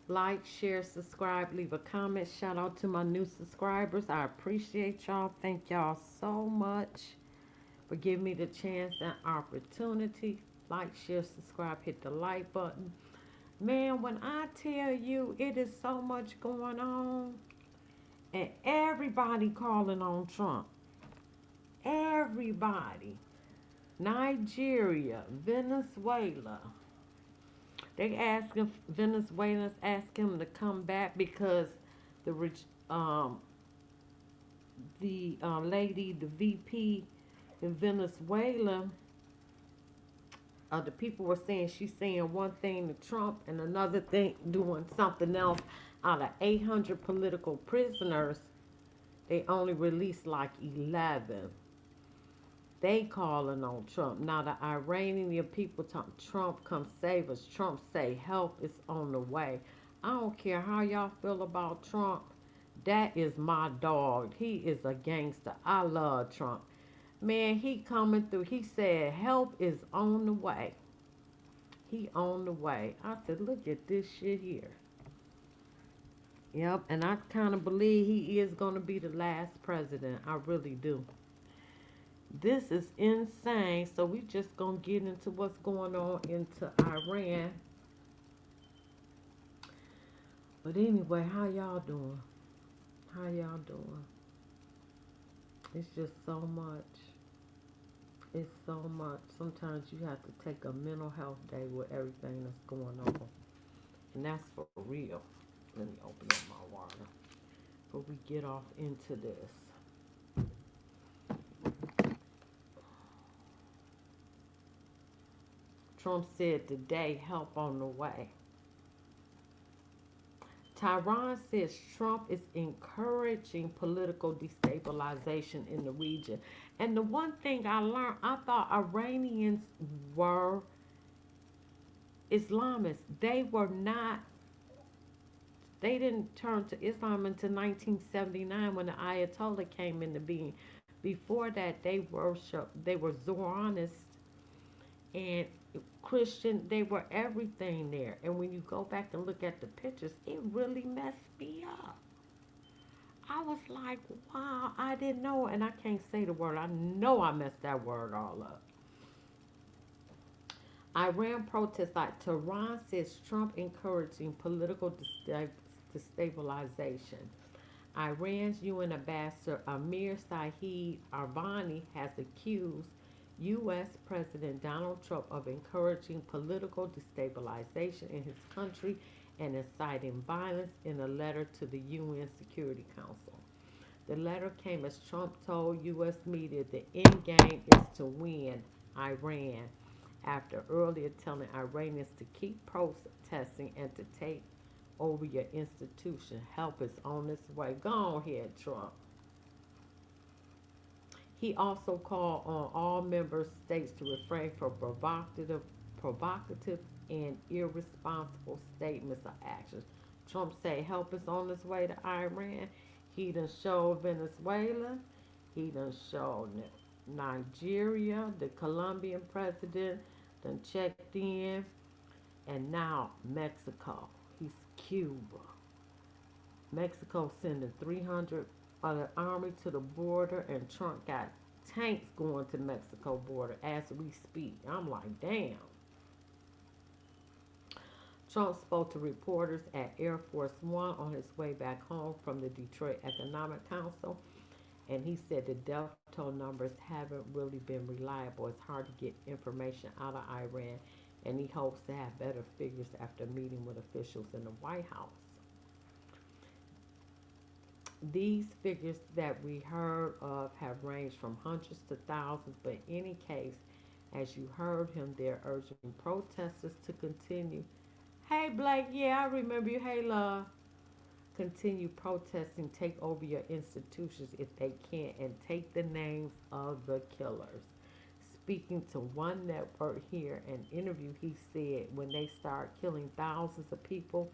Like, share, subscribe, leave a comment. Shout out to my new subscribers. I appreciate y'all. Thank y'all so much for giving me the chance and opportunity. Like, share, subscribe, hit the like button. Man, when I tell you it is so much going on, and everybody calling on Trump, everybody, Nigeria, Venezuela, they asking Venezuelans ask him to come back because the um lady, the VP in Venezuela, the people were saying she's saying one thing to Trump and another thing doing something else. Out of 800 political prisoners, they only released like 11. They calling on Trump. Now the Iranian people talk Trump come save us. Trump say help is on the way. I don't care how y'all feel about Trump. That is my dog. He is a gangster. I love Trump. Man, he coming through. He said help is on the way. He on the way. I said, look at this shit here. Yep, and I kind of believe he is going to be the last president. I really do. This is insane. So we just gonna get into what's going on into Iran. But anyway, how y'all doing? How y'all doing? It's just so much. It's so much. Sometimes you have to take a mental health day with everything that's going on. And that's for real. Let me open up my water before we get off into this. Trump said today, help on the way. Tehran says Trump is encouraging political destabilization in the region. And the one thing I learned, I thought Iranians were Islamists. They were not, they didn't turn to Islam until 1979 when the Ayatollah came into being. Before that, they were Zoroastrians and Christian, they were everything there. And when you go back and look at the pictures, it really messed me up. I was like, wow, I didn't know. And I can't say the word. I know I messed that word all up. Iran protests like Tehran says Trump encouraging political destabilization. Iran's UN ambassador Amir Saeed Arvani has accused U.S. President Donald Trump of encouraging political destabilization in his country and inciting violence in a letter to the UN Security Council. The letter came as Trump told U.S. media the end game is to win Iran after earlier telling Iranians to keep protesting and to take over your institution. Help is on its way. Go ahead, Trump. He also called on all member states to refrain from provocative and irresponsible statements or actions. Trump said help is on its way to Iran. He done showed Venezuela. He done showed Nigeria. The Colombian president done checked in. And now Mexico. He's Cuba. Mexico sending 300 of the army to the border, and Trump got tanks going to Mexico border as we speak. I'm like, damn. Trump spoke to reporters at Air Force One on his way back home from the Detroit Economic Council, and he said the death toll numbers haven't really been reliable. It's hard to get information out of Iran, and he hopes to have better figures after meeting with officials in the White House. These figures that we heard of have ranged from hundreds to thousands, but in any case, as you heard him, they're urging protesters to continue. Hey, Blake, yeah, I remember you. Hey, love. Continue protesting, take over your institutions if they can, and take the names of the killers. Speaking to one network here, an interview, he said when they start killing thousands of people,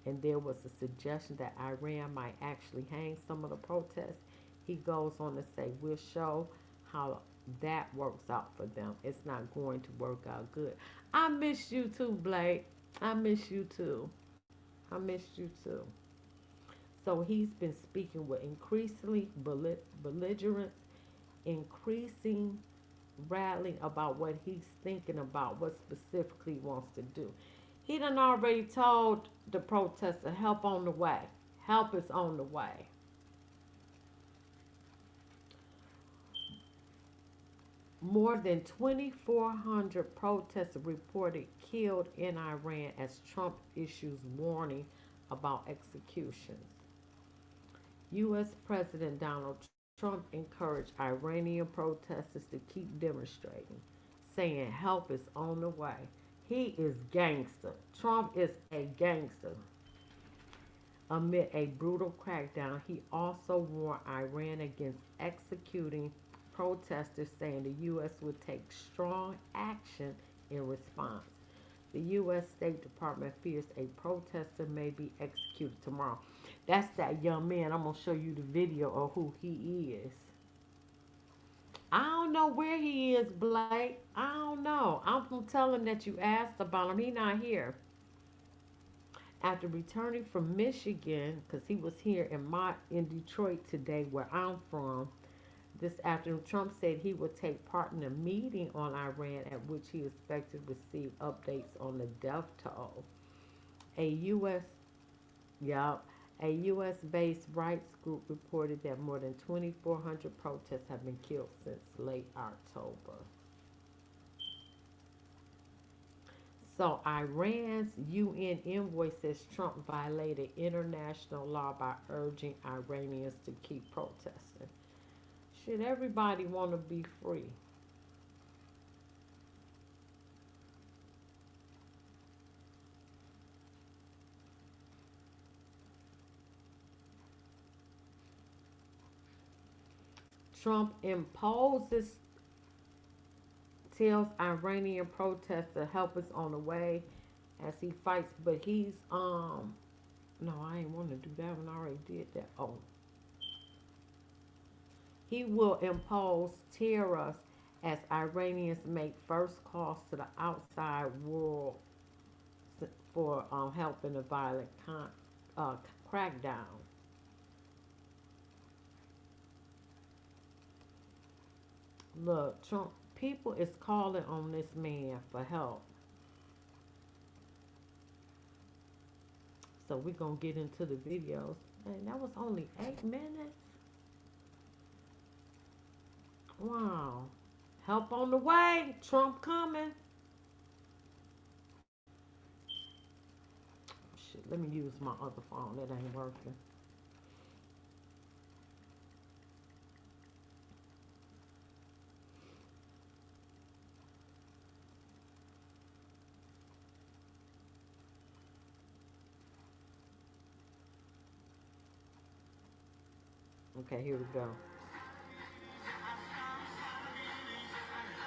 and there was a suggestion that Iran might actually hang some of the protests, he goes on to say, we'll show how that works out for them. It's not going to work out good. I miss you too, Blake. I miss you too. I missed you too. So he's been speaking with increasingly belligerence, increasing rattling about what he's thinking about, what specifically he wants to do. He done already told the protester, help on the way. Help is on the way. More than 2,400 protesters reported killed in Iran as Trump issues warning about executions. U.S. President Donald Trump encouraged Iranian protesters to keep demonstrating, saying help is on the way. He is gangster. Trump is a gangster. Amid a brutal crackdown, he also warned Iran against executing protesters, saying the U.S. would take strong action in response. The U.S. State Department fears a protester may be executed tomorrow. That's that young man. I'm going to show you the video of who he is. I don't know where he is, Blake. I don't know. I'm going to tell him that you asked about him. He not here. After returning from Michigan, because he was here in Detroit today, where I'm from, this afternoon, Trump said he would take part in a meeting on Iran at which he expected to receive updates on the death toll. A U.S. Yeah, a U.S.-based rights group reported that more than 2,400 protests have been killed since late October. So Iran's UN envoy says Trump violated international law by urging Iranians to keep protesting. Should everybody want to be free? Trump imposes, tells Iranian protesters help us on the way as he fights, but he's no, I ain't want to do that one. I already did that. Oh, he will impose tariffs as Iranians make first calls to the outside world for help in the violent crackdown. Look, Trump people is calling on this man for help. So we're gonna get into the videos. Man, that was only 8 minutes. Wow. Help on the way. Trump coming. Shit, let me use my other phone. It ain't working. Okay, here we go.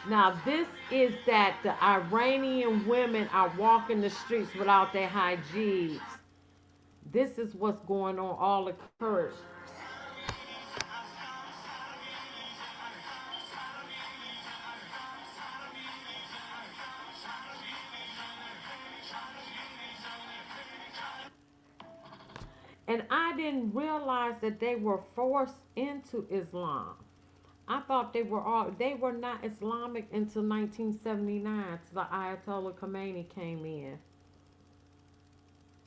Now, this is that the Iranian women are walking the streets without their hijabs. This is what's going on, all the courage. And I didn't realize that they were forced into Islam. I thought they were not Islamic until 1979. The Ayatollah Khomeini came in.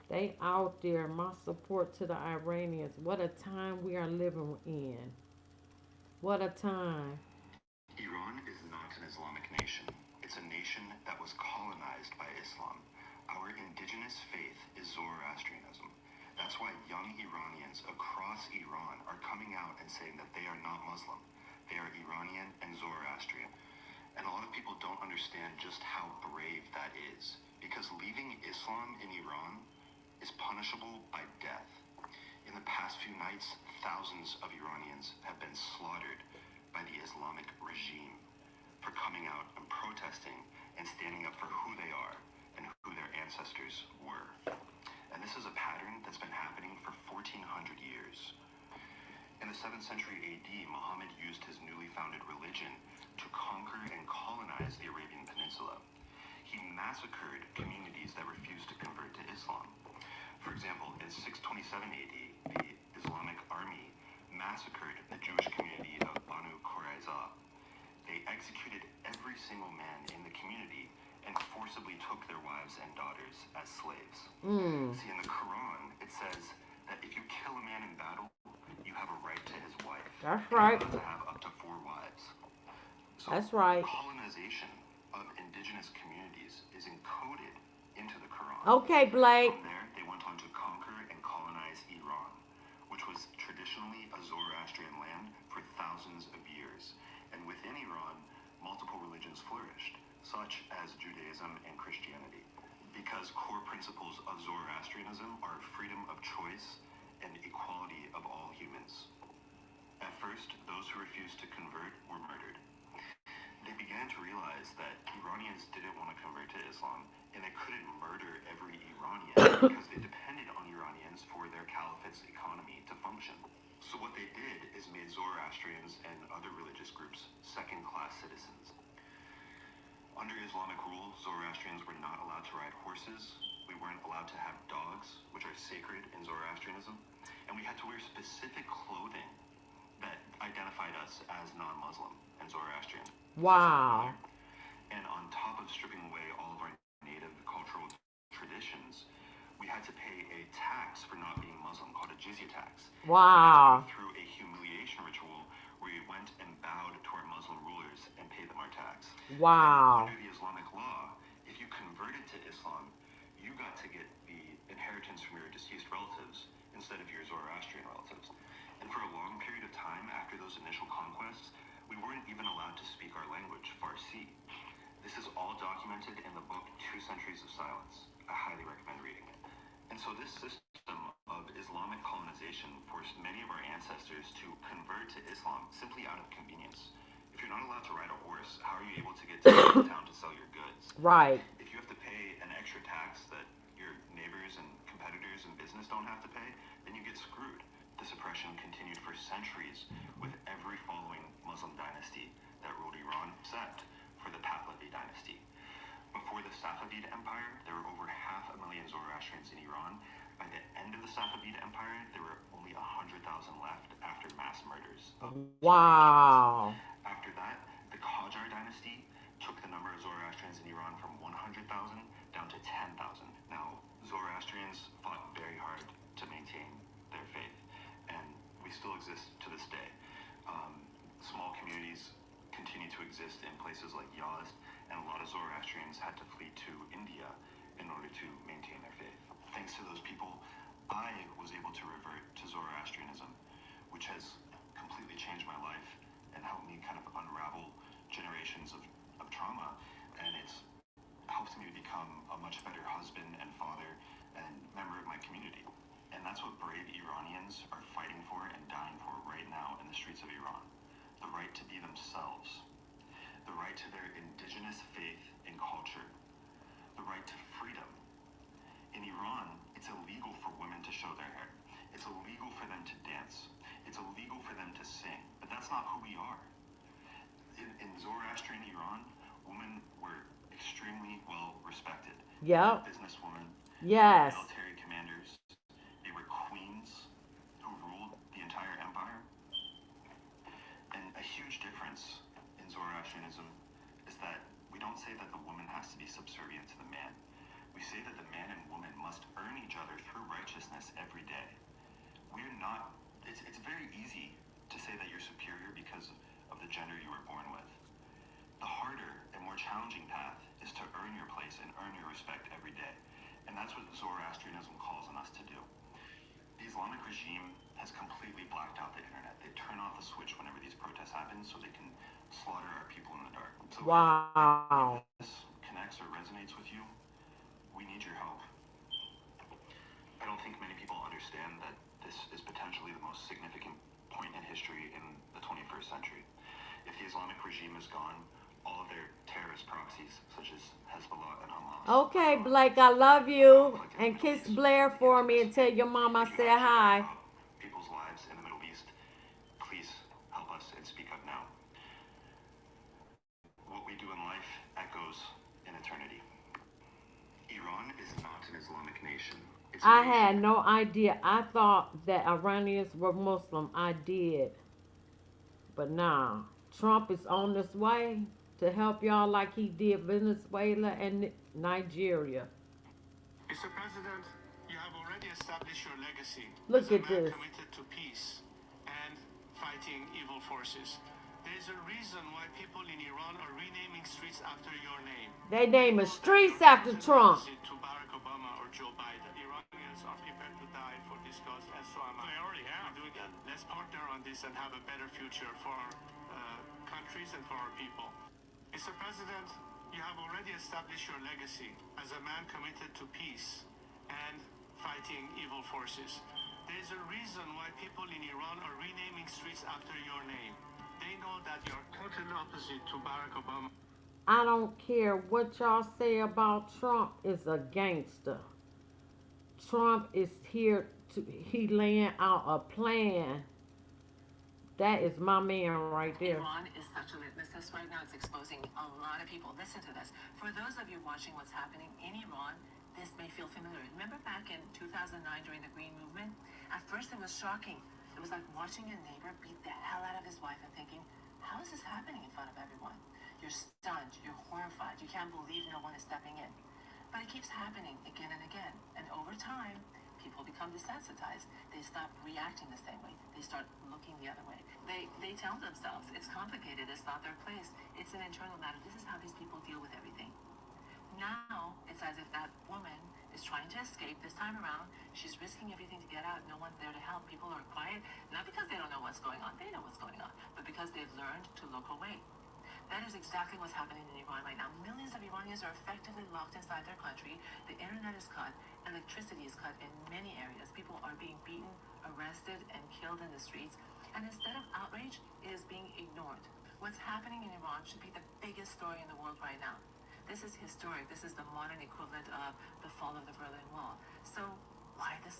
They out there. My support to the Iranians. What a time we are living in. What a time. Iran is not an Islamic nation. It's a nation that was colonized by Islam. Our indigenous faith is Zoroastrianism. That's why young Iranians across Iran are coming out and saying that they are not Muslim. They are Iranian and Zoroastrian. And a lot of people don't understand just how brave that is, because leaving Islam in Iran is punishable by death. In the past few nights, thousands of Iranians have been slaughtered by the Islamic regime for coming out and protesting and standing up for who they are and who their ancestors were. And this is a pattern that's been happening for 1400 years. In the 7th century AD, Muhammad used his newly founded religion to conquer and colonize the Arabian Peninsula. He massacred communities that refused to convert to Islam. For example, in 627 AD, the Islamic army massacred the Jewish community of Banu Qurayza. They executed every single man in the community and forcibly took their wives and daughters as slaves. See, in the Quran, it says that if you kill a man in battle, you have a right to his wife. That's and right. you're allowed to have up to 4 wives. So That's right. colonization of indigenous communities is encoded into the Quran. Okay, Blake. From there, they went on to conquer and colonize Iran, which was traditionally a Zoroastrian land for thousands of years. And within Iran, multiple religions flourished, such as Judaism and Christianity, because core principles of Zoroastrianism are freedom of choice and equality of all humans. At first, those who refused to convert were murdered. They began to realize that Iranians didn't want to convert to Islam, and they couldn't murder every Iranian because they depended on Iranians for their caliphate's economy to function. So what they did is made Zoroastrians and other religious groups second-class citizens. Under Islamic rule, Zoroastrians were not allowed to ride horses. We weren't allowed to have dogs, which are sacred in Zoroastrianism, and we had to wear specific clothing that identified us as non-Muslim and Zoroastrian. Wow. And on top of stripping away all of our native cultural traditions, we had to pay a tax for not being Muslim called a jizya tax. Wow. We had to go through a humiliation ritual where we went and bowed to our Muslim rulers and paid them our tax. Wow. And under the Islamic law, if you converted to Islam, you got to get the inheritance from your deceased relatives instead of your Zoroastrian relatives. And for a long period of time after those initial conquests, we weren't even allowed to speak our language, Farsi. This is all documented in the book 2 Centuries of Silence. I highly recommend reading it. And so this system of Islamic colonization forced many of our ancestors to convert to Islam simply out of convenience. If you're not allowed to ride a horse, how are you able to get to town to sell your goods? Right. If you have to pay an extra tax that your neighbors and competitors and business don't have to pay, then you get screwed. This oppression continued for centuries with every following Muslim dynasty that ruled Iran, except for the Pahlavi dynasty. Before the Safavid Empire, there were over 500,000 Zoroastrians in Iran. By the end of the Safavid Empire, there were only 100,000 left after mass murders. Wow. After that, the Qajar dynasty took the number of Zoroastrians in Iran from 100,000 down to 10,000. Now, Zoroastrians fought very hard to maintain their faith, and we still exist to this day. Small communities continue to exist in places like Yazd, and a lot of Zoroastrians had to flee to India in order to maintain their faith. Thanks to those people, I was able to revert to Zoroastrianism, which has completely changed my life and helped me kind of unravel generations of trauma, and it's helped me become a much better husband and father and member of my community. And that's what brave Iranians are fighting for and dying for right now in the streets of Iran. The right to be themselves, the right to their indigenous faith and culture, the right to freedom. In Iran, it's illegal for women to show their hair. It's illegal for them to dance. It's illegal for them to sing. But that's not who we are. In Zoroastrian Iran, women were extremely well respected. Yep. Businesswomen, Yes. military commanders, they were queens who ruled the entire empire. And a huge difference in Zoroastrianism is that we don't say that the woman has to be subservient to the man. We say that the man and woman must earn each other through righteousness every day. We're not, it's very easy to say that you're superior because of the gender you were born with. The harder and more challenging path is to earn your place and earn your respect every day. And that's what Zoroastrianism calls on us to do. The Islamic regime has completely blacked out the internet. They turn off the switch whenever these protests happen so they can slaughter our people in the dark. So Wow. if this connects or resonates with you, we need your help. I don't think many people understand that this is potentially the most significant point in history in the 21st century. If the Islamic regime is gone, all of their terrorist proxies, such as Hezbollah and Hamas. Okay, Blake, I love you. And kiss Blair for me and tell your mom I said hi. People's lives in the Middle East, please help us and speak up now. What we do in life echoes in eternity. Iran is not an Islamic Nation. It's a I nation. had no idea. I thought that Iranians were Muslim. I did. But nah. Trump is on his way to help y'all like he did Venezuela and Nigeria. Mr. President, you have already established your legacy as Look a at man this. committed to peace and fighting evil forces. There is a reason why people in Iran are renaming streets after your name. They naming Know that streets your after total Trump. opposite to Barack Obama or Joe Biden. Iranians are prepared to die for this cause, and so am I. They already have. Let's partner on this and have a better future for our countries and for our people. Mr. President, you have already established your legacy as a man committed to peace and fighting evil forces. There is a reason why people in Iran are renaming streets after your name. They know that you're totally opposite to Barack Obama. I don't care what y'all say about Trump is a gangster. Trump is here to he laying out a plan. That is my man right there. Iran is such a litmus test right now. It's exposing a lot of people. Listen to this. For those of you watching what's happening in Iran, this may feel familiar. Remember back in 2009 during the Green Movement? At first it was shocking. It was like watching a neighbor beat the hell out of his wife and thinking, how is this happening in front of everyone? You're stunned. You're horrified. You can't believe no one is stepping in. But it keeps happening again and again. And over time, people become desensitized. They stop reacting the same way. They start looking the other way. They tell themselves, it's complicated, it's not their place. It's an internal matter. This is how these people deal with everything. Now, it's as if that woman is trying to escape. This time around, she's risking everything to get out. No one's there to help. People are quiet, not because they don't know what's going on. They know what's going on, but because they've learned to look away. That is exactly what's happening in Iran right now. Millions of Iranians are effectively locked inside their country. The internet is cut. Electricity is cut in many areas. People are being beaten, arrested, and killed in the streets. And instead of outrage, it is being ignored. What's happening in Iran should be the biggest story in the world right now. This is historic. This is the modern equivalent of the fall of the Berlin Wall. So why the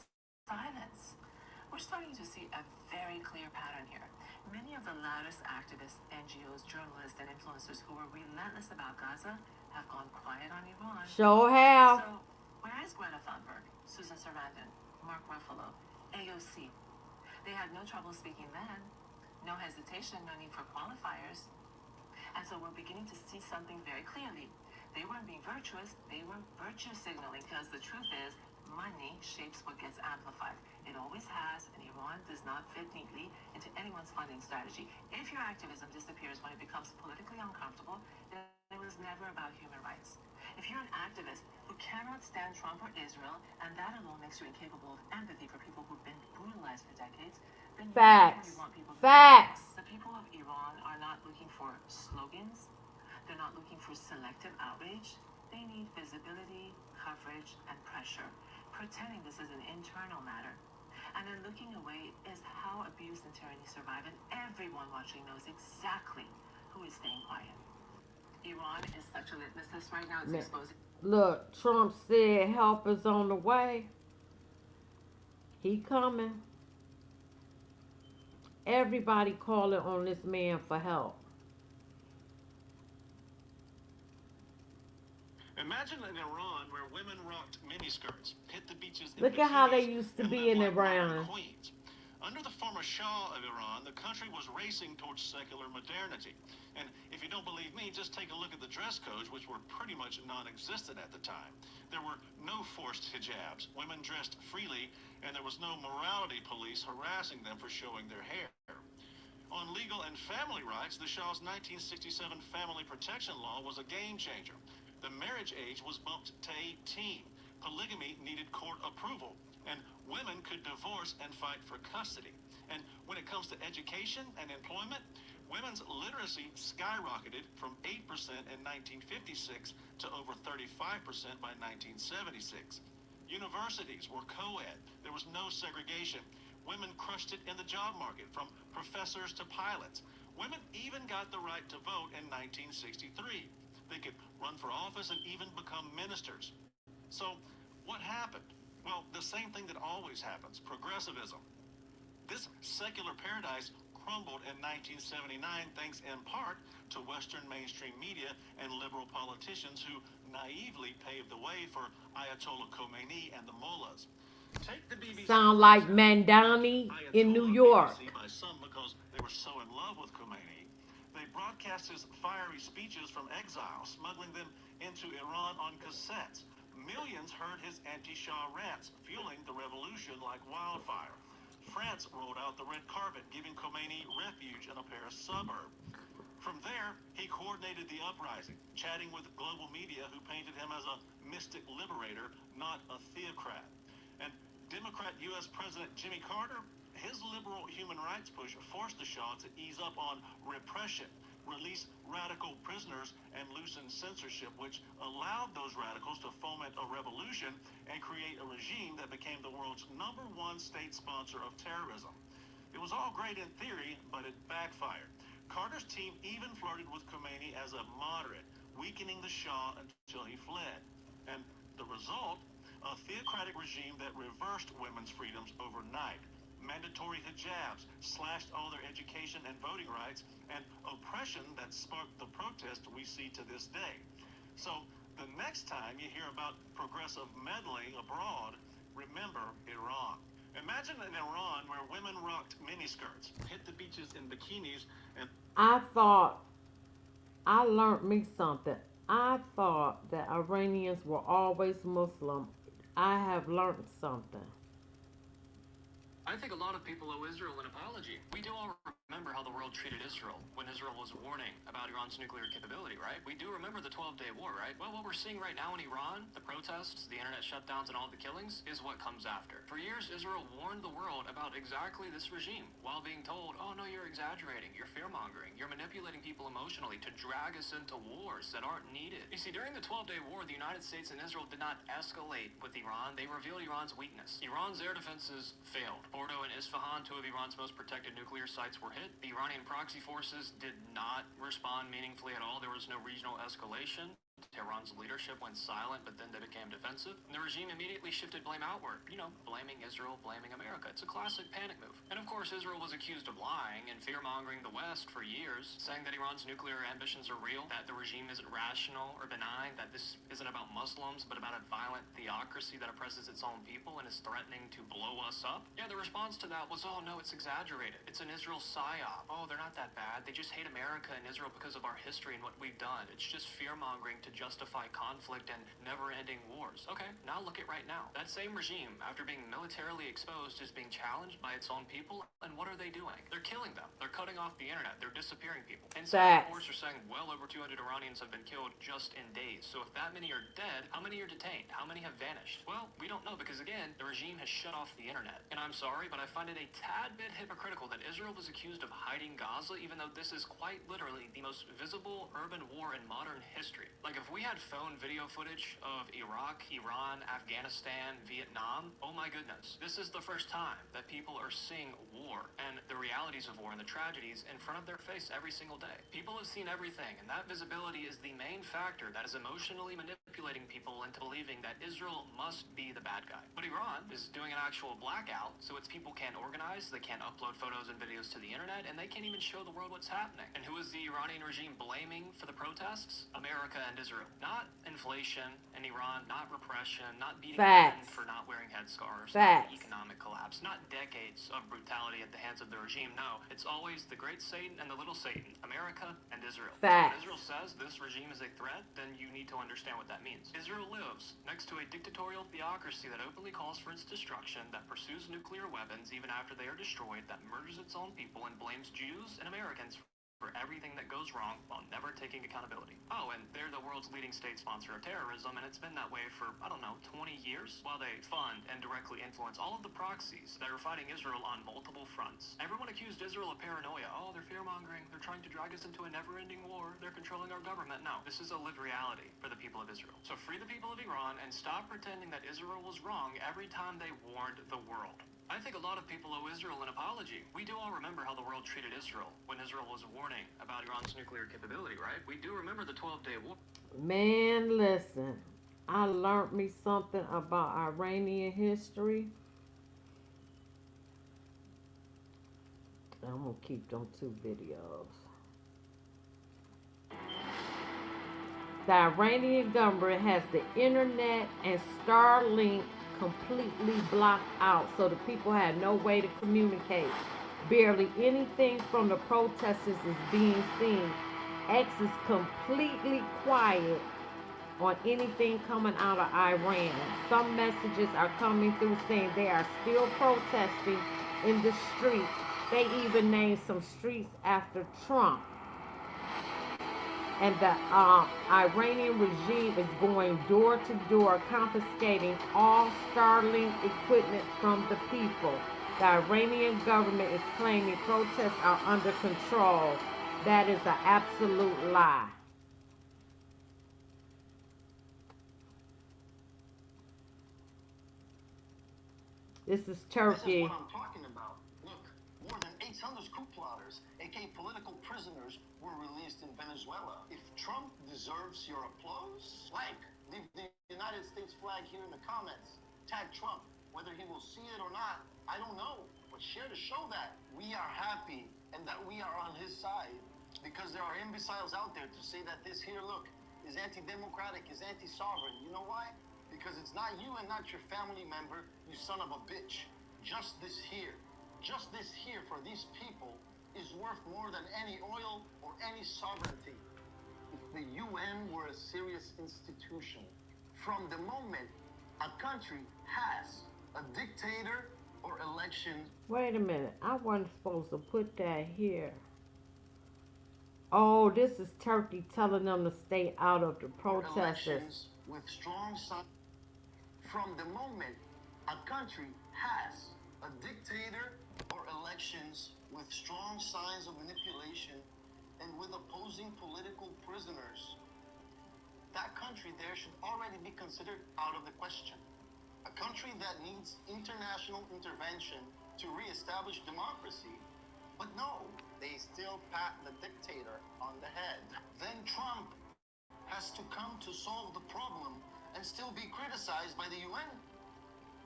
silence? We're starting to see a very clear pattern here. Many of the loudest activists, NGOs, journalists, and influencers who were relentless about Gaza have gone quiet on Iran. Sure have. So, where is Greta Thunberg, Susan Sarandon, Mark Ruffalo, AOC? They had no trouble speaking then. No hesitation, no need for qualifiers. And so we're beginning to see something very clearly. They weren't being virtuous, they were virtue signaling, because the truth is, money shapes what gets amplified. It always has, and Iran does not fit neatly into anyone's funding strategy. If your activism disappears when it becomes politically uncomfortable, then it was never about human rights. If you're an activist who cannot stand Trump or Israel, and that alone makes you incapable of empathy for people who've been brutalized for decades, then Facts. you want people to Facts. The people of Iran are not looking for slogans. They're not looking for selective outrage. They need visibility, coverage, and pressure. Pretending this is an internal matter. And then looking away is how abuse and tyranny survive, and everyone watching knows exactly who is staying quiet. Iran is such a litmus test right now. It's Man. exposing. Look, Trump said help is on the way. He coming. Everybody calling on this man for help. Imagine in Iran where women rocked miniskirts, hit the beaches in Look at how they bikinis, used to and be lived in like modern Iran. queens. Under the former Shah of Iran, the country was racing towards secular modernity. And if you don't believe me, just take a look at the dress codes, which were pretty much non-existent at the time. There were no forced hijabs. Women dressed freely, and there was no morality police harassing them for showing their hair. On legal and family rights, the Shah's 1967 Family Protection Law was a game changer. The marriage age was bumped to 18. Polygamy needed court approval, and women could divorce and fight for custody. And when it comes to education and employment, women's literacy skyrocketed from 8% in 1956 to over 35% by 1976. Universities were co-ed. There was no segregation. Women crushed it in the job market, from professors to pilots. Women even got the right to vote in 1963. They could run for office and even become ministers. So, what happened? Well, the same thing that always happens, progressivism. This secular paradise crumbled in 1979 thanks in part to Western mainstream media and liberal politicians who naively paved the way for Ayatollah Khomeini and the mullahs. Take the BBC. Sound like Mandani in New York. BBC by some because they were so in love with Khomeini. They broadcast his fiery speeches from exile, smuggling them into Iran on cassettes. Millions heard his anti-Shah rants, fueling the revolution like wildfire. France rolled out the red carpet, giving Khomeini refuge in a Paris suburb. From there, he coordinated the uprising, chatting with global media who painted him as a mystic liberator, not a theocrat. And Democrat U.S. President Jimmy Carter, his liberal human rights push forced the Shah to ease up on repression, release radical prisoners, and loosen censorship, which allowed those radicals to foment a revolution and create a regime that became the world's #1 state sponsor of terrorism. It was all great in theory, but it backfired. Carter's team even flirted with Khomeini as a moderate, weakening the Shah until he fled. And the result? A theocratic regime that reversed women's freedoms overnight. Mandatory hijabs, slashed all their education and voting rights, and oppression that sparked the protest we see to this day. So the next time you hear about progressive meddling abroad, remember Iran. Imagine an Iran where women rocked miniskirts, hit the beaches in bikinis, and I learned me something. I thought that Iranians were always Muslim. I have learned something. I think a lot of people owe Israel an apology. We do all remember how the world treated Israel when Israel was warning about Iran's nuclear capability, right? We do remember the 12-day war, right? Well, what we're seeing right now in Iran, the protests, the internet shutdowns, and all the killings, is what comes after. For years, Israel warned the world about exactly this regime while being told, oh no, you're exaggerating, you're fear-mongering, you're manipulating people emotionally to drag us into wars that aren't needed. You see, during the 12-day war, the United States and Israel did not escalate with Iran. They revealed Iran's weakness. Iran's air defenses failed. Fordo and Isfahan, two of Iran's most protected nuclear sites, were hit. The Iranian proxy forces did not respond meaningfully at all. There was no regional escalation. Tehran's leadership went silent, but then they became defensive. And the regime immediately shifted blame outward. Blaming Israel, blaming America. It's a classic panic move. And of course, Israel was accused of lying and fear-mongering the West for years, saying that Iran's nuclear ambitions are real, that the regime isn't rational or benign, that this isn't about Muslims, but about a violent theocracy that oppresses its own people and is threatening to blow us up. Yeah, the response to that was, oh no, it's exaggerated. It's an Israel psyop. Oh, they're not that bad. They just hate America and Israel because of our history and what we've done. It's just fear-mongering to justify conflict and never-ending wars. Okay, now look at right now. That same regime, after being militarily exposed, is being challenged by its own people, and what are they doing? They're killing them. They're cutting off the internet. They're disappearing people. And some reports are saying well over 200 Iranians have been killed just in days. So if that many are dead, how many are detained? How many have vanished? Well, we don't know because, again, the regime has shut off the internet. And I'm sorry, but I find it a tad bit hypocritical that Israel was accused of hiding Gaza, even though this is quite literally the most visible urban war in modern history. Like, if we had phone video footage of Iraq, Iran, Afghanistan, Vietnam, oh my goodness. This is the first time that people are seeing war and the realities of war and the tragedies in front of their face every single day. People have seen everything, and that visibility is the main factor that is emotionally manipulating people into believing that Israel must be the bad guy. But Iran is doing an actual blackout, so its people can't organize, they can't upload photos and videos to the internet, and they can't even show the world what's happening. And who is the Iranian regime blaming for the protests? America and Israel. Not inflation in Iran, not repression, not beating women for not wearing headscarves, not the economic collapse, not decades of brutality at the hands of the regime. No, it's always the great Satan and the little Satan, America and Israel. So when Israel says this regime is a threat, then you need to understand what that means. Israel lives next to a dictatorial theocracy that openly calls for its destruction, that pursues nuclear weapons even after they are destroyed, that murders its own people and blames Jews and Americans for everything that goes wrong while never taking accountability. Oh, and they're the world's leading state sponsor of terrorism, and it's been that way for, 20 years, while they fund and directly influence all of the proxies that are fighting Israel on multiple fronts. Everyone accused Israel of paranoia. Oh, they're fear-mongering. They're trying to drag us into a never-ending war. They're controlling our government. No, this is a lived reality for the people of Israel. So free the people of Iran and stop pretending that Israel was wrong every time they warned the world. I think a lot of people owe Israel an apology. We do all remember how the world treated Israel when Israel was warning about Iran's nuclear capability, right? We do remember the 12-day war. Man, listen. I learned me something about Iranian history. I'm gonna keep them 2 videos. The Iranian government has the internet and Starlink completely blocked out, so the people had no way to communicate. Barely anything from the protesters is being seen. X is completely quiet on anything coming out of Iran. Some messages are coming through saying they are still protesting in the streets. They even named some streets after Trump. And the Iranian regime is going door to door, confiscating all Starlink equipment from the people. The Iranian government is claiming protests are under control. That is an absolute lie. This is Turkey. This is what I'm talking about. Look, more than 800 coup plotters, aka political prisoners, were released in Venezuela. If Trump deserves your applause, leave the United States flag here in the comments. Tag Trump. Whether he will see it or not, I don't know. But share to show that we are happy and that we are on his side. Because there are imbeciles out there to say that this here, look, is anti-democratic, is anti-sovereign. You know why? Because it's not you and not your family member, you son of a bitch. Just this here for these people is worth more than any oil or any sovereignty. If the UN were a serious institution, from the moment a country has a dictator or election. Wait a minute. I wasn't supposed to put that here. Oh, this is Turkey telling them to stay out of the protesters. With strong from the moment a country has a dictator or elections with strong signs of manipulation and with opposing political prisoners, that country there should already be considered out of the question. A country that needs international intervention to reestablish democracy, but no, they still pat the dictator on the head. Then Trump has to come to solve the problem and still be criticized by the UN.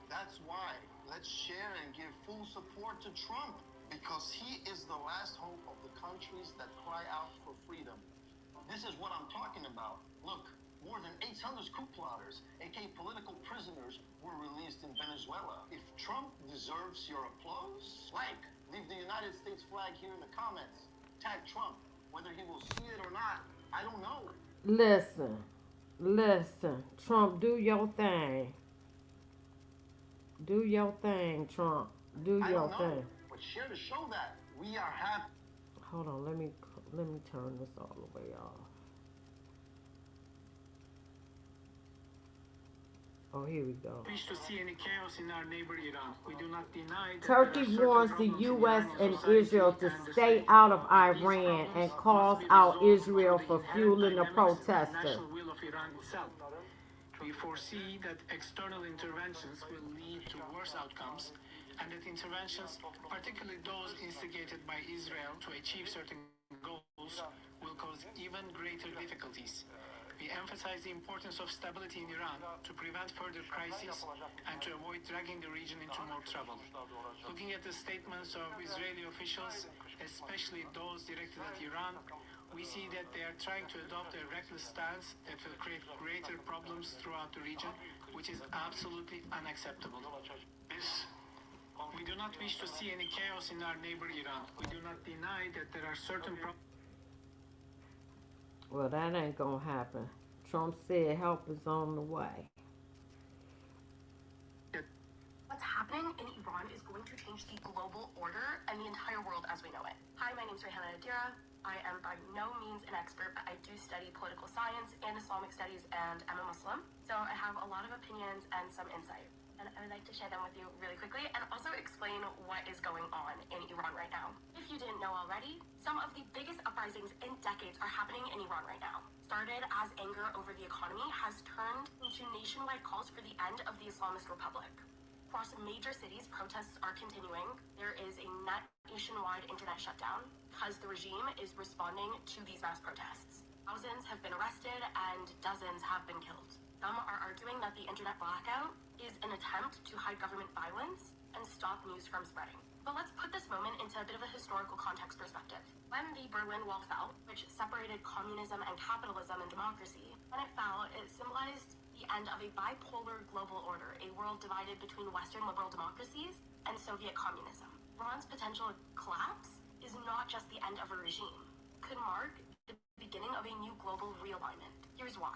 That's why let's share and give full support to Trump, because he is the last hope of the countries that cry out for freedom. This is what I'm talking about. Look, more than 800 coup plotters, aka political prisoners, were released in Venezuela. If Trump deserves your applause, leave the United States flag here in the comments. Tag Trump. Whether he will see it or not, I don't know. Listen, Trump, do your thing. Do your thing, Trump. Do your thing. But share to show that we are happy. Hold on, let me turn this all the way off. Oh, here we go. Wish to see any chaos in our neighbor Iran. We do not deny that Turkey warns the U.S. and Israel to stay out of Iran and calls out Israel for fueling the protesters. National will of Iran itself. We foresee that external interventions will lead to worse outcomes, and that interventions, particularly those instigated by Israel to achieve certain goals, will cause even greater difficulties. We emphasize the importance of stability in Iran to prevent further crises and to avoid dragging the region into more trouble. Looking at the statements of Israeli officials, especially those directed at Iran, we see that they are trying to adopt a reckless stance that will create greater problems throughout the region, which is absolutely unacceptable. We do not wish to see any chaos in our neighbor Iran. We do not deny that there are certain problems. Well, that ain't gonna happen. Trump said help is on the way. What's happening in Iran is going to change the global order and the entire world as we know it. Hi, my name's Rehana Nadira. I am by no means an expert, but I do study political science and Islamic studies, and I'm a Muslim. So I have a lot of opinions and some insight. And I would like to share them with you really quickly and also explain what is going on in Iran right now. If you didn't know already, some of the biggest uprisings in decades are happening in Iran right now. Started as anger over the economy, has turned into nationwide calls for the end of the Islamist Republic. Across major cities, protests are continuing. There is a nationwide internet shutdown because the regime is responding to these mass protests. Thousands have been arrested and dozens have been killed. Some are arguing that the internet blackout is an attempt to hide government violence and stop news from spreading. But let's put this moment into a bit of a historical context perspective. When the Berlin Wall fell, which separated communism and capitalism and democracy, when it fell, it symbolized the end of a bipolar global order, a world divided between Western liberal democracies and Soviet communism. Iran's potential collapse is not just the end of a regime. It could mark the beginning of a new global realignment. Here's why.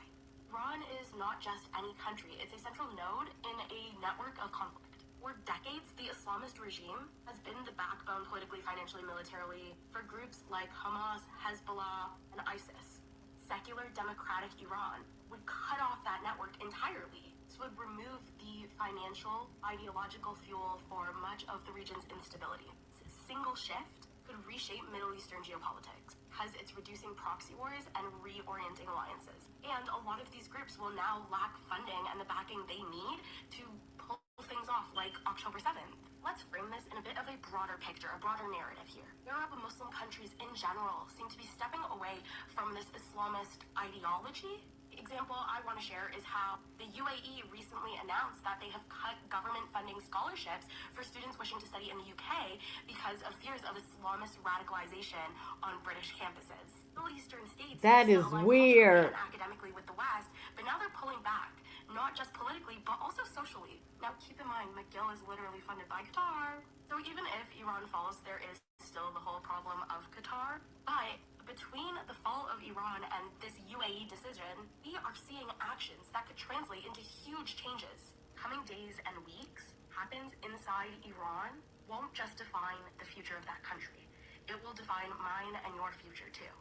Iran is not just any country, it's a central node in a network of conflict. For decades, the Islamist regime has been the backbone politically, financially, militarily for groups like Hamas, Hezbollah, and ISIS. Secular democratic Iran would cut off that network entirely. This would remove the financial, ideological fuel for much of the region's instability. This single shift could reshape Middle Eastern geopolitics because it's reducing proxy wars and reorienting alliances. And a lot of these groups will now lack funding and the backing they need to pull things off like October 7th. Let's frame this in a bit of a broader picture, a broader narrative here. Arab and Muslim countries in general seem to be stepping away from this Islamist ideology. The example I want to share is how the UAE recently announced that they have cut government funding scholarships for students wishing to study in the UK because of fears of Islamist radicalization on British campuses. Middle Eastern states That is still align weird. culturally and academically with the West, but now they're pulling back, not just politically, but also socially. Now keep in mind, McGill is literally funded by Qatar. So even if Iran falls, there is still the whole problem of Qatar. But between the fall of Iran and this UAE decision, we are seeing actions that could translate into huge changes. Coming days and weeks, happens inside Iran won't just define the future of that country. It will define mine and your future too.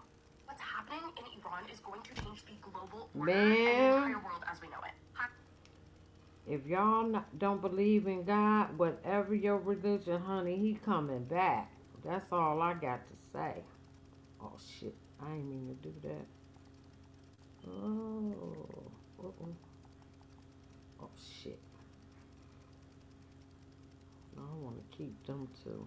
What's happening in Iran is going to change the global order and the entire world as we know it. If y'all don't believe in God, whatever your religion, honey, he coming back. That's all I got to say. Oh, shit. I ain't mean to do that. Oh. Uh-oh. Oh, shit. I want to keep them too.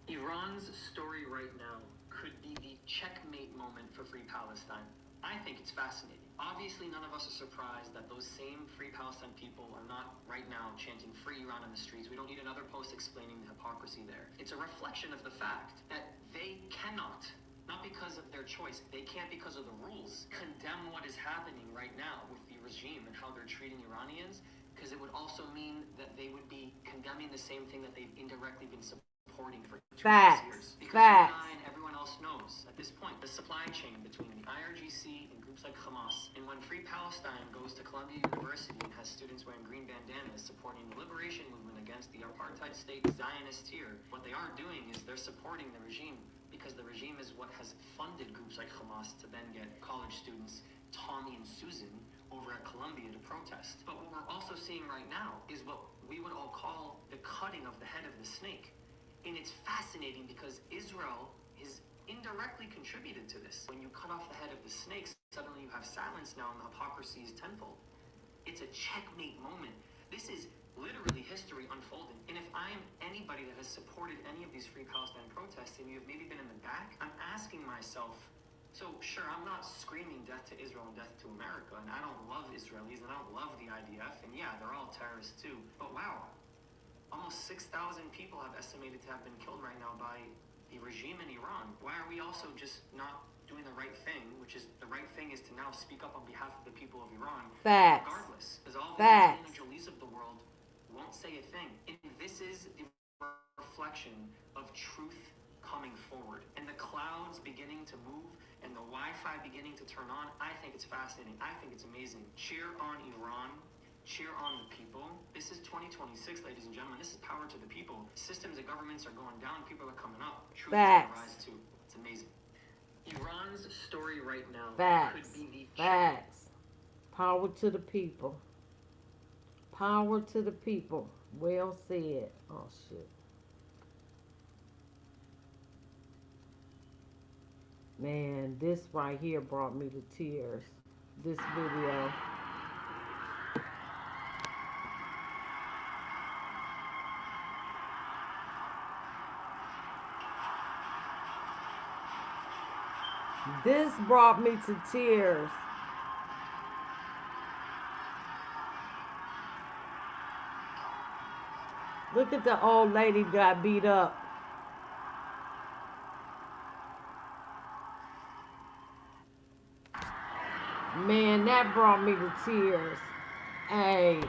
Iran's story right now could be the checkmate moment for Free Palestine. I think it's fascinating. Obviously, none of us are surprised that those same Free Palestine people are not right now chanting Free Iran in the streets. We don't need another post explaining the hypocrisy there. It's a reflection of the fact that they cannot, not because of their choice, they can't because of the rules, condemn what is happening right now with the regime and how they're treating Iranians, because it would also mean that they would be condemning the same thing that they've indirectly been supporting for 2 years. Because Facts. you and everyone else knows at this point the supply chain between the IRGC and groups like Hamas. And when Free Palestine goes to Columbia University and has students wearing green bandanas supporting the liberation movement against the apartheid state Zionists here, what they are doing is they're supporting the regime because the regime is what has funded groups like Hamas to then get college students, Tommy and Susan, over at Columbia to protest. But what we're also seeing right now is what we would all call the cutting of the head of the snake. And it's fascinating because Israel is indirectly contributed to this. When you cut off the head of the snakes, suddenly you have silence now and the hypocrisy is tenfold. It's a checkmate moment. This is literally history unfolding. And if I'm anybody that has supported any of these Free Palestine protests and you've maybe been in the back, I'm asking myself, so sure, I'm not screaming death to Israel and death to America, and I don't love Israelis and I don't love the IDF, and yeah, they're all terrorists too, but wow. Almost 6,000 people have estimated to have been killed right now by the regime in Iran. Why are we also just not doing the right thing, which is the right thing is to now speak up on behalf of the people of Iran. Facts. Regardless. Because all the Facts. Angelina Jolies of the world won't say a thing. And this is the reflection of truth coming forward. And the clouds beginning to move and the Wi-Fi beginning to turn on. I think it's fascinating. I think it's amazing. Cheer on Iran. Cheer on the people. This is 2026, ladies and gentlemen. This is power to the people. Systems and governments are going down. People are coming up. Truth is going to rise too. It's amazing. Iran's story right now Facts. could be the Facts. Power to the people. Power to the people. Well said. Oh, shit. Man, this right here brought me to tears. This video. This brought me to tears. Look at the old lady got beat up. Man, that brought me to tears. Hey,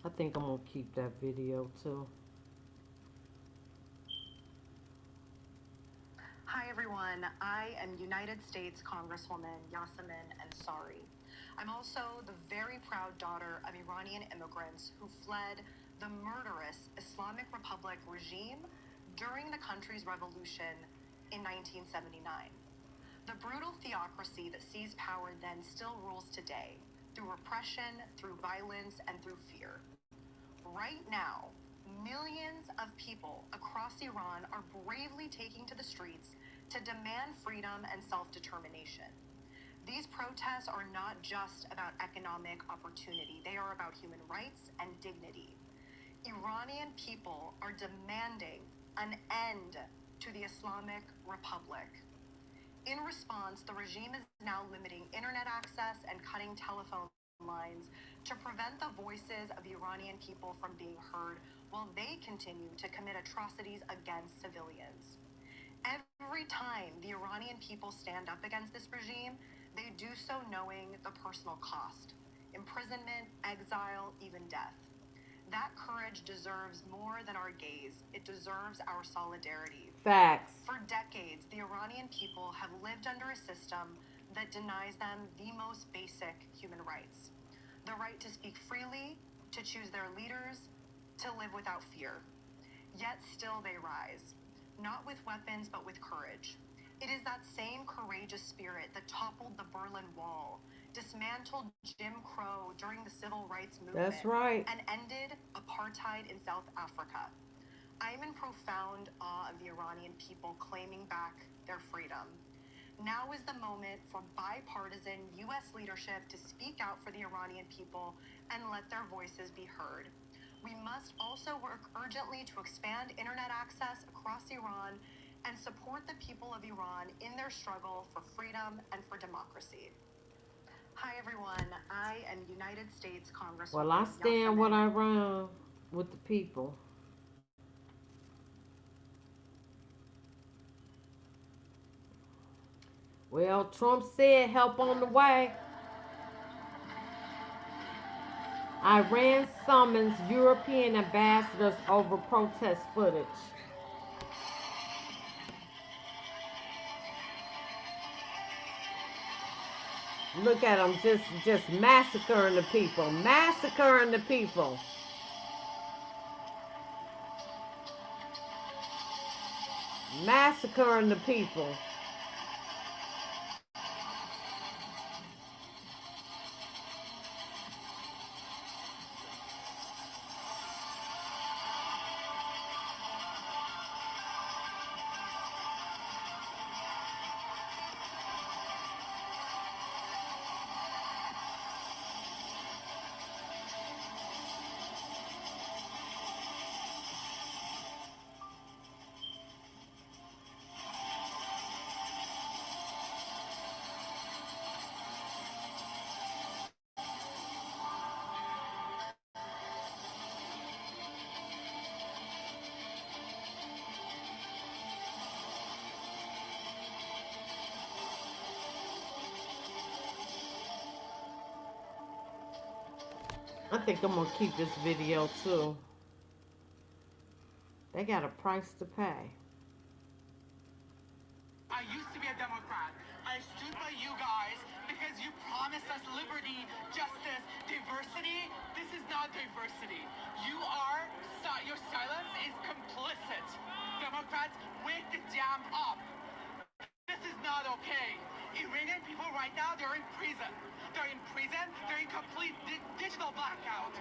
I think I'm gonna keep that video too. Hi everyone, I am United States Congresswoman Yasamin Ansari. I'm also the very proud daughter of Iranian immigrants who fled the murderous Islamic Republic regime during the country's revolution in 1979. The brutal theocracy that seized power then still rules today through repression, through violence, and through fear. Right now, millions of people across Iran are bravely taking to the streets to demand freedom and self-determination. These protests are not just about economic opportunity, they are about human rights and dignity. Iranian people are demanding an end to the Islamic Republic. In response, the regime is now limiting internet access and cutting telephone lines to prevent the voices of Iranian people from being heard while they continue to commit atrocities against civilians. Every time the Iranian people stand up against this regime, they do so knowing the personal cost: imprisonment, exile, even death. That courage deserves more than our gaze. It deserves our solidarity. Facts. For decades, the Iranian people have lived under a system that denies them the most basic human rights: the right to speak freely, to choose their leaders, to live without fear. Yet still they rise, not with weapons, but with courage. It is that same courageous spirit that toppled the Berlin Wall, dismantled Jim Crow during the Civil Rights Movement, That's right. and ended apartheid in South Africa. I am in profound awe of the Iranian people claiming back their freedom. Now is the moment for bipartisan U.S. leadership to speak out for the Iranian people and let their voices be heard. We must also work urgently to expand internet access across Iran and support the people of Iran in their struggle for freedom and for democracy. Hi everyone, I am United States Congresswoman. Well, I stand with Iran, with the people. Well, Trump said help on the way. Iran summons European ambassadors over protest footage. Look at them just massacring the people. Massacring the people. Massacring the people. I think I'm gonna keep this video too. They got a price to pay. I used to be a Democrat. I stood by you guys because you promised us liberty, justice, diversity. This is not diversity. Your silence is complicit. Democrats, wake the damn up. This is not okay. Iranian people right now, they're in prison. They're in prison. They're in complete digital blackout.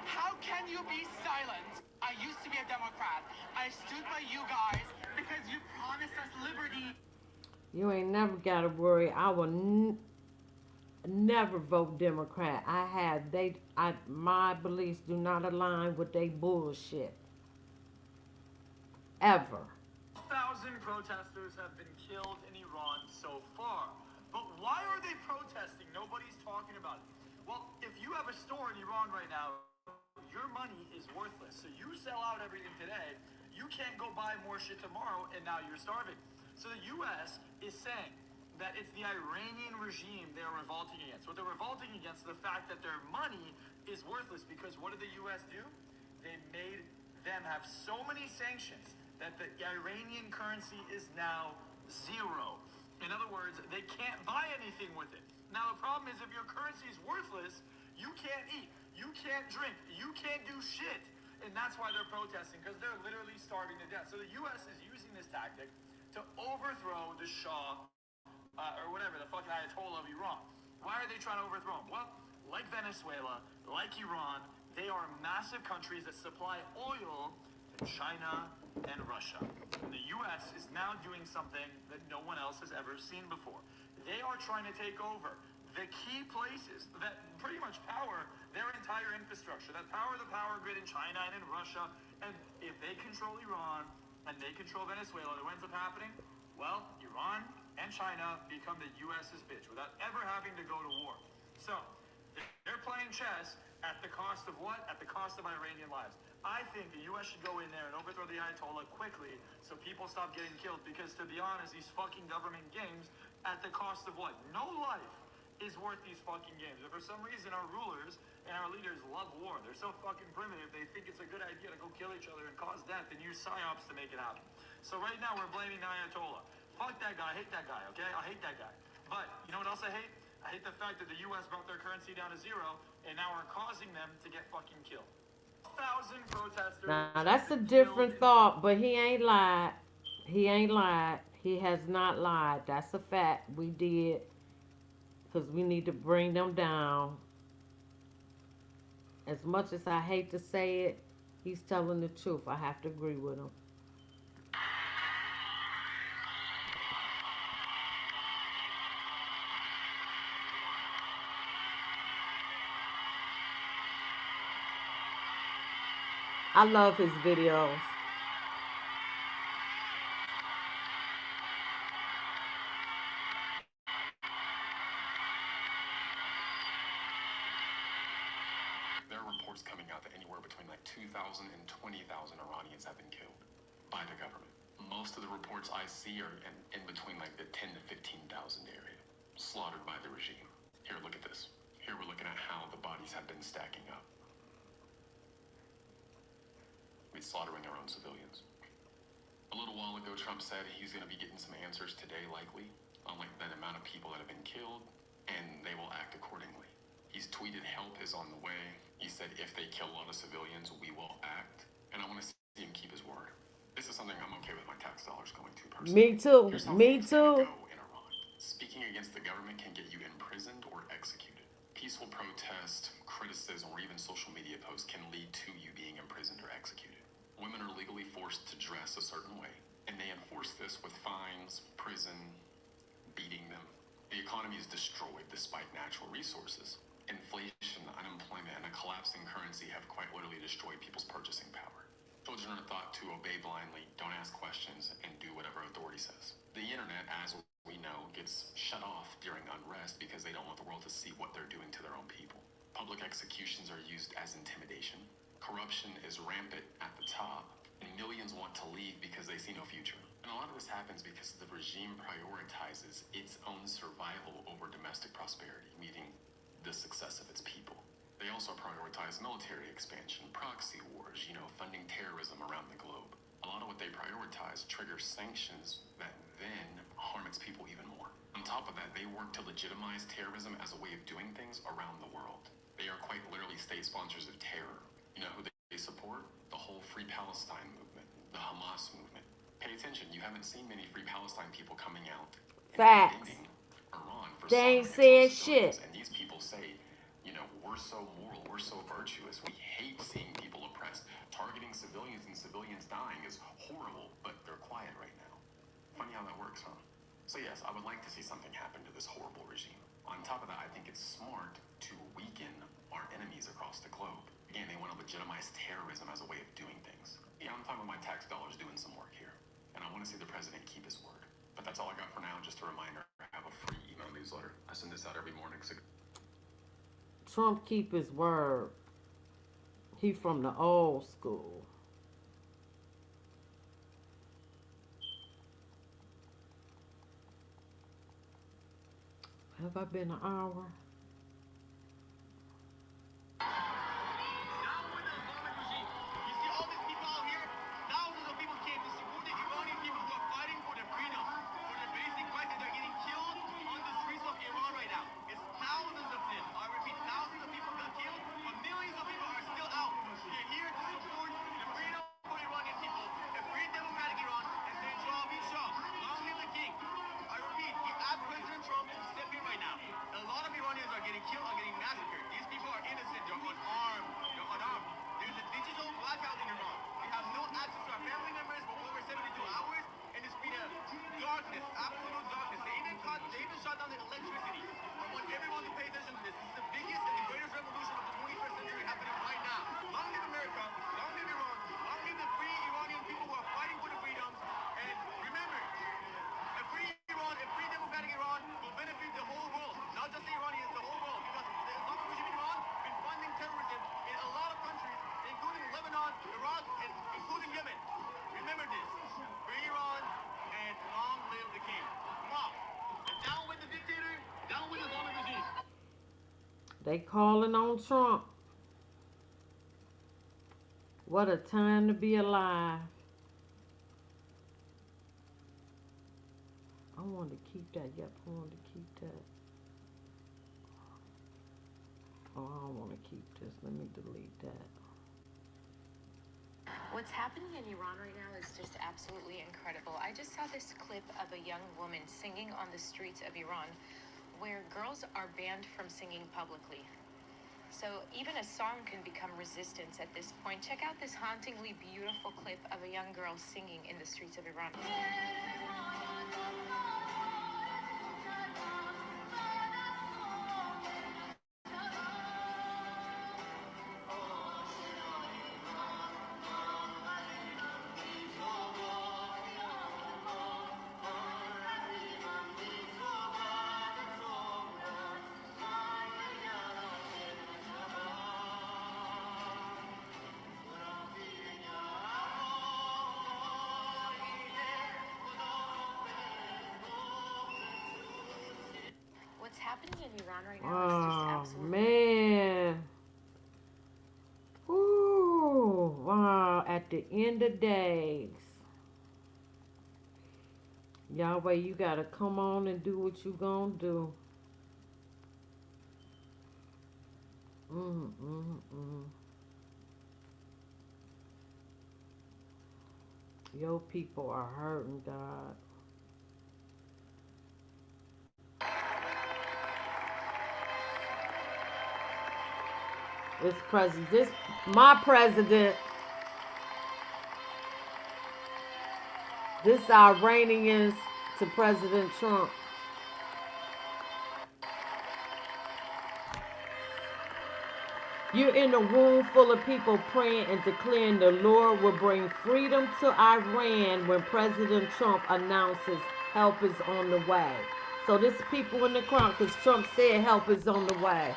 How can you be silent? I used to be a Democrat. I stood by you guys because you promised us liberty. You ain't never gotta worry. I will never vote Democrat. My beliefs do not align with they bullshit. ever. 1,000 protesters have been killed in Iran so far. But why are they protesting? Nobody's talking about it. Well, if you have a store in Iran right now, your money is worthless. So you sell out everything today, you can't go buy more shit tomorrow, and now you're starving. So the U.S. is saying that it's the Iranian regime they're revolting against. What they're revolting against is the fact that their money is worthless, because what did the U.S. do? They made them have so many sanctions that the Iranian currency is now zero. In other words, they can't buy anything with it. Now the problem is, if your currency is worthless, you can't eat, you can't drink, you can't do shit. And that's why they're protesting, because they're literally starving to death. So the U.S. is using this tactic to overthrow the Shah, or whatever, the fucking Ayatollah of Iran. Why are they trying to overthrow him? Well, like Venezuela, like Iran, they are massive countries that supply oil to China and Russia. And the U.S. is now doing something that no one else has ever seen before. They are trying to take over the key places that pretty much power their entire infrastructure, that power the power grid in China and in Russia. And if they control Iran and they control Venezuela, what ends up happening? Well, Iran and China become the U.S.'s bitch without ever having to go to war. So they're playing chess at the cost of what? At the cost of Iranian lives. I think the U.S. should go in there and overthrow the Ayatollah quickly so people stop getting killed, because to be honest, these fucking government games at the cost of what? No life is worth these fucking games. If for some reason our rulers and our leaders love war, they're so fucking primitive, they think it's a good idea to go kill each other and cause death and use psyops to make it happen. So right now we're blaming the Ayatollah. Fuck that guy, I hate that guy, okay? I hate that guy. But you know what else I hate? I hate the fact that the U.S. brought their currency down to zero and now are causing them to get fucking killed. 1,000 protesters. Now that's a different thought, but he ain't lied. He ain't lied. He has not lied. That's a fact. We did, because we need to bring them down. As much as I hate to say it, he's telling the truth. I have to agree with him. I love his videos. There are reports coming out that anywhere between like 2,000 and 20,000 Iranians have been killed by the government. Most of the reports I see are in between like the 10 to 15,000 area, slaughtered by the regime. Here, look at this. Here we're looking at how the bodies have been stacking up. It's slaughtering their own civilians. A little while ago, Trump said he's going to be getting some answers today, likely, on like the amount of people that have been killed, and they will act accordingly. He's tweeted help is on the way. He said if they kill a lot of civilians, we will act. And I want to see him keep his word. This is something I'm okay with my tax dollars going to personally. Me too. Here's how Me things are too. gonna go in Iran. Speaking against the government can get you imprisoned or executed. Peaceful protest, criticism, or even social media posts can lead to you being imprisoned or executed. Women are legally forced to dress a certain way, and they enforce this with fines, prison, beating them. The economy is destroyed despite natural resources. Inflation, unemployment, and a collapsing currency have quite literally destroyed people's purchasing power. Children are thought to obey blindly, don't ask questions, and do whatever authority says. The internet, as we know, gets shut off during unrest because they don't want the world to see what they're doing to their own people. Public executions are used as intimidation. Corruption is rampant at the top, and millions want to leave because they see no future. And a lot of this happens because the regime prioritizes its own survival over domestic prosperity, meaning the success of its people. They also prioritize military expansion, proxy wars, funding terrorism around the globe. A lot of what they prioritize triggers sanctions that then harm its people even more. On top of that, they work to legitimize terrorism as a way of doing things around the world. They are quite literally state sponsors of terror. You know who they support? The whole Free Palestine movement, the Hamas movement. Pay attention, you haven't seen many Free Palestine people coming out and Facts. defending Iran for They ain't slaughtering said its own civilians. shit. And these people say, we're so moral, we're so virtuous, we hate seeing people oppressed. Targeting civilians and civilians dying is horrible, but they're quiet right now. Funny how that works, huh? So yes, I would like to see something happen to this horrible regime. On top of that, I think it's smart to weaken our enemies across the globe. Again, they want to legitimize terrorism as a way of doing things. Yeah, I'm talking about my tax dollars doing some work here. And I want to see the president keep his word. But that's all I got for now. Just a reminder, I have a free email newsletter. I send this out every morning. So Trump keep his word. He from the old school. Have I been an hour? They calling on Trump. What a time to be alive. I wanted to keep that. Yep, I wanted to keep that. Oh, I don't want to keep this. Let me delete that. What's happening in Iran right now is just absolutely incredible. I just saw this clip of a young woman singing on the streets of Iran, where girls are banned from singing publicly. So even a song can become resistance at this point. Check out this hauntingly beautiful clip of a young girl singing in the streets of Iran. What's happening in Iran right now is just Oh, absolutely... man. Ooh, wow. At the end of days. Yahweh, you got to come on and do what you going to do. Your people are hurting, God. My president. This Iranians to President Trump. You're in a room full of people praying and declaring the Lord will bring freedom to Iran when President Trump announces help is on the way. So this people in the crowd, because Trump said help is on the way.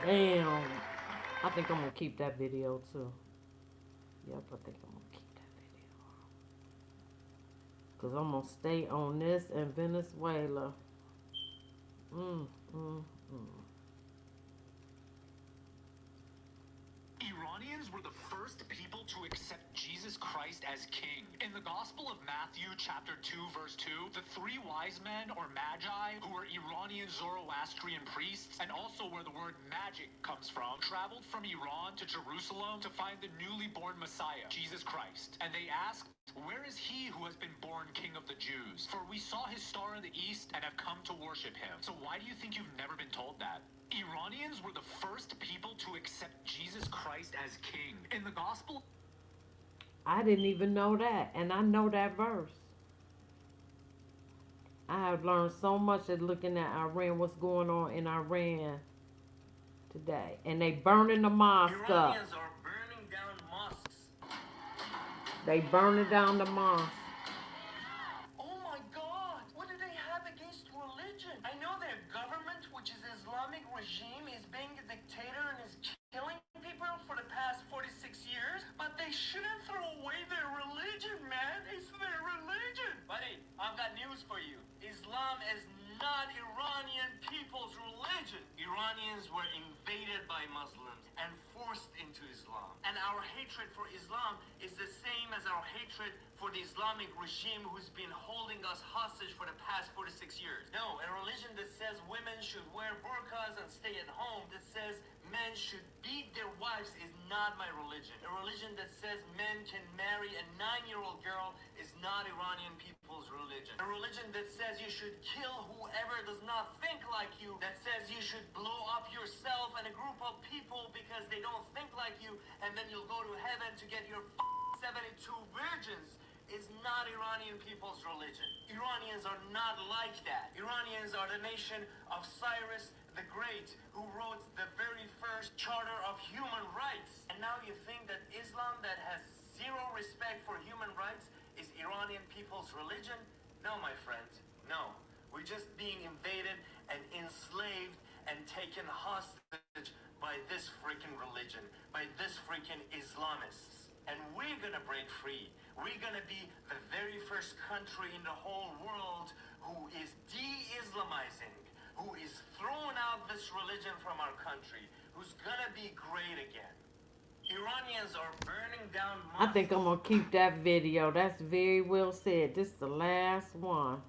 Damn. I think I'm going to keep that video too. Yep, I think I'm going to keep that video. Because I'm going to stay on this and Venezuela. Iranians were the first people to accept Jesus Christ as king. In the Gospel of Matthew, chapter 2, verse 2, the three wise men, or magi, who were Iranian Zoroastrian priests, and also where the word magic comes from, traveled from Iran to Jerusalem to find the newly born Messiah, Jesus Christ. And they asked, "Where is he who has been born King of the Jews? For we saw his star in the east and have come to worship him." So why do you think you've never been told that? Iranians were the first people to accept Jesus Christ as king. In the Gospel... I didn't even know that, and I know that verse. I have learned so much at looking at Iran, what's going on in Iran today. And they burning the mosque up. Iranians are burning down mosques. They burning down the mosque. Oh my God! What do they have against religion? I know their government, which is Islamic regime, is being a dictator and is killing people for the past 46 years, but they shouldn't throw away their religion, man. It's their religion. Buddy, I've got news for you. Islam is not Iranian people's religion. Iranians were invaded by Muslims and forced into Islam. And our hatred for Islam is the same as our hatred for the Islamic regime who's been holding us hostage for the past 46 years. No, a religion that says women should wear burqas and stay at home, that says men should beat their wives is not my religion. A religion that says men can marry a 9-year-old girl is not Iranian people's religion. A religion that says you should kill whoever does not think like you, that says you should blow up yourself and a group of people because they don't think like you, and then you'll go to heaven to get your 72 virgins, is not Iranian people's religion. Iranians are not like that. Iranians are the nation of Cyrus the Great, who wrote the very first Charter of Human Rights. And now you think that Islam, that has zero respect for human rights, is Iranian people's religion? No, my friend, no. We're just being invaded and enslaved and taken hostage by this freaking religion, by this freaking Islamists. And we're gonna break free. We're gonna be the very first country in the whole world who is de-Islamizing, who is throwing out this religion from our country, who's gonna be great again. Iranians are burning down mosques. I think I'm gonna keep that video. That's very well said. This is the last one.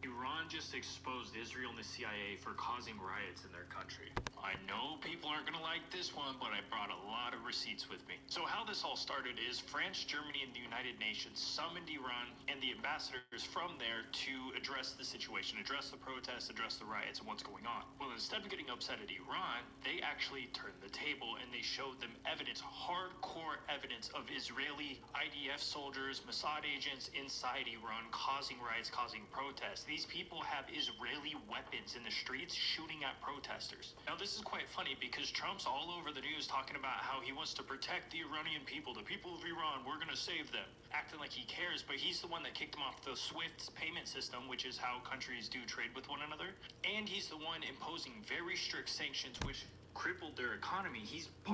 Iran just exposed Israel and the CIA for causing riots in their country. I know people aren't going to like this one, but I brought a lot of receipts with me. So how this all started is France, Germany, and the United Nations summoned Iran and the ambassadors from there to address the situation, address the protests, address the riots and what's going on. Well, instead of getting upset at Iran, they actually turned the table and they showed them evidence, hardcore evidence of Israeli IDF soldiers, Mossad agents inside Iran causing riots, causing protests. These people have Israeli weapons in the streets shooting at protesters. Now, this is quite funny because Trump's all over the news talking about how he wants to protect the Iranian people, the people of Iran, we're going to save them, acting like he cares, but he's the one that kicked them off the SWIFT payment system, which is how countries do trade with one another, and he's the one imposing very strict sanctions, which crippled their economy.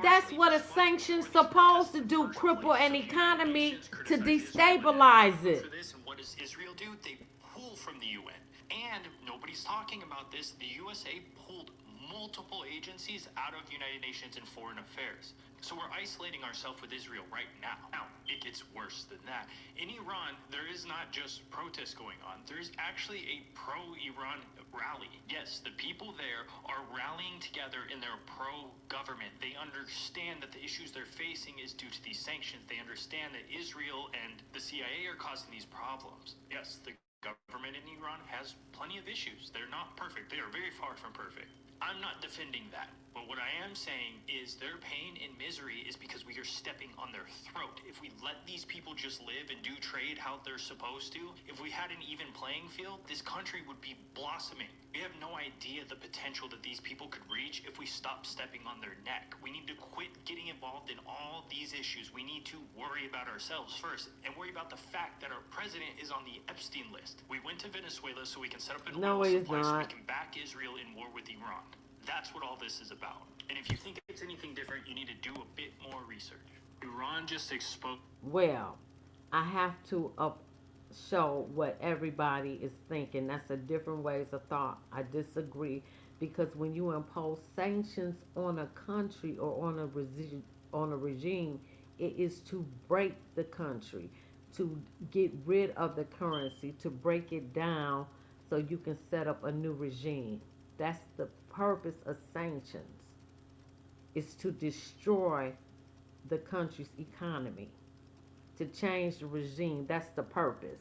That's what a sanction's supposed to do, cripple an economy to destabilize it. For this, and what does Israel do? They pull from the UN. And nobody's talking about this. The USA pulled multiple agencies out of United Nations and Foreign Affairs. So we're isolating ourselves with Israel right now. Now, it gets worse than that. In Iran, there is not just protests going on. There's actually a pro-Iran rally. Yes, the people there are rallying together in their pro-government. They understand that the issues they're facing is due to these sanctions. They understand that Israel and the CIA are causing these problems. Yes, the government in Iran has plenty of issues. They're not perfect. They are very far from perfect. I'm not defending that. But what I am saying is their pain and misery is because we are stepping on their throat. If we let these people just live and do trade how they're supposed to, if we had an even playing field, this country would be blossoming. We have no idea the potential that these people could reach if we stop stepping on their neck. We need to quit getting involved in all these issues. We need to worry about ourselves first and worry about the fact that our president is on the Epstein list. We went to Venezuela so we can set up an oil supply so we can back Israel in war with Iran. That's what all this is about. And if you think it's anything different, you need to do a bit more research. Iran just exposed... Well, I have to show what everybody is thinking. That's a different ways of thought. I disagree, because when you impose sanctions on a country or on a regime, it is to break the country, to get rid of the currency, to break it down so you can set up a new regime. That's the purpose of sanctions, is to destroy the country's economy, to change the regime. That's the purpose.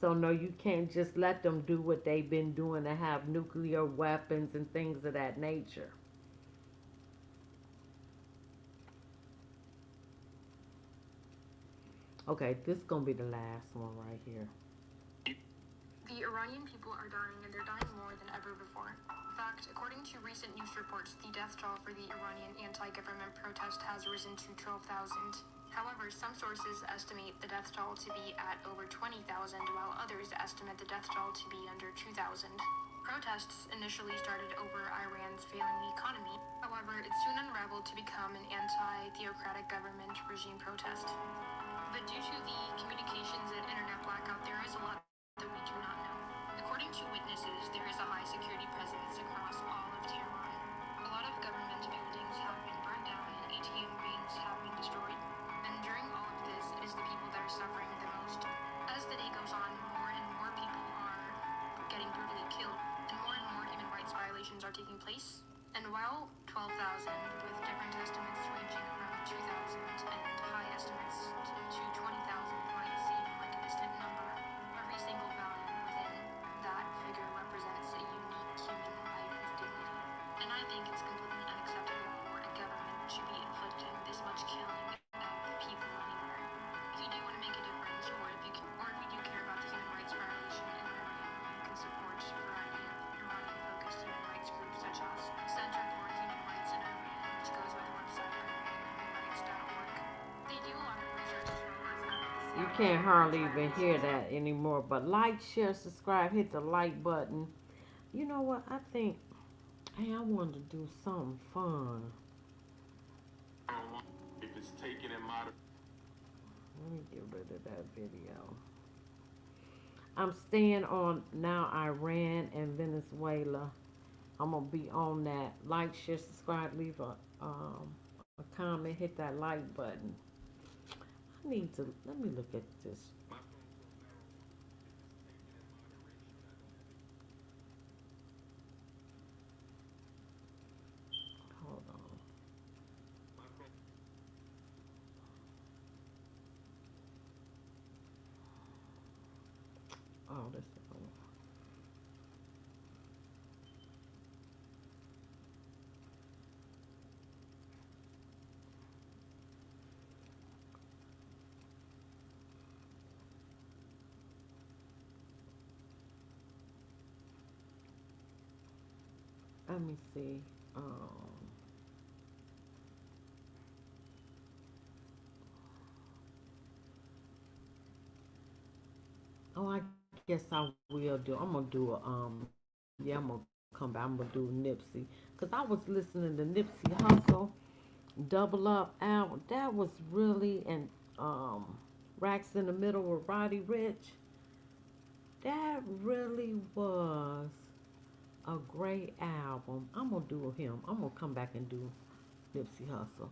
So no, you can't just let them do what they've been doing and have nuclear weapons and things of that nature. Okay, this is gonna be the last one right here. The Iranian people are dying, and they're dying more than ever before. In fact, according to recent news reports, the death toll for the Iranian anti-government protest has risen to 12,000. However, some sources estimate the death toll to be at over 20,000, while others estimate the death toll to be under 2,000. Protests initially started over Iran's failing economy. However, it soon unraveled to become an anti-theocratic government regime protest. But due to the communications and internet blackout, there is a lot that we do not know. According to witnesses, there is a high security presence across all of Tehran. A lot of government buildings have been burned down and ATM banks have been destroyed. And during all of this, it is the people that are suffering the most. As the day goes on, more and more people are getting brutally killed, and more human rights violations are taking place. And while 12,000, with different estimates ranging around 2,000 and high estimates to 20,000 might seem like a distant number, every single value within that figure represents a unique human life with dignity. And I think it's completely unacceptable for a government to be inflicting this much killing of people anywhere. If you do want to make a difference, or if you do care about the human rights violation in Iran, you can support a variety of Iranian-focused human rights groups such as Center for Human Rights in Iran, which goes by the website IranHumanRights.org. They do a lot of research as well as You can't hardly even hear that anymore. But like, share, subscribe, hit the like button. You know what? I think, hey, I want to do something fun. If it's taken in moderation. Let me get rid of that video. I'm staying on now Iran and Venezuela. I'm going to be on that. Like, share, subscribe, leave a comment, hit that like button. I need to, let me look at this. Hold on. Oh, this is let me see. Oh, I guess I will do. I'm gonna do a yeah, I'm gonna come back. I'm gonna do Nipsey, cause I was listening to Nipsey Hussle, Double Up album. That was really, and Racks in the Middle with Roddy Ricch. That really was a great album. I'm gonna do him. I'm gonna come back and do Nipsey Hussle.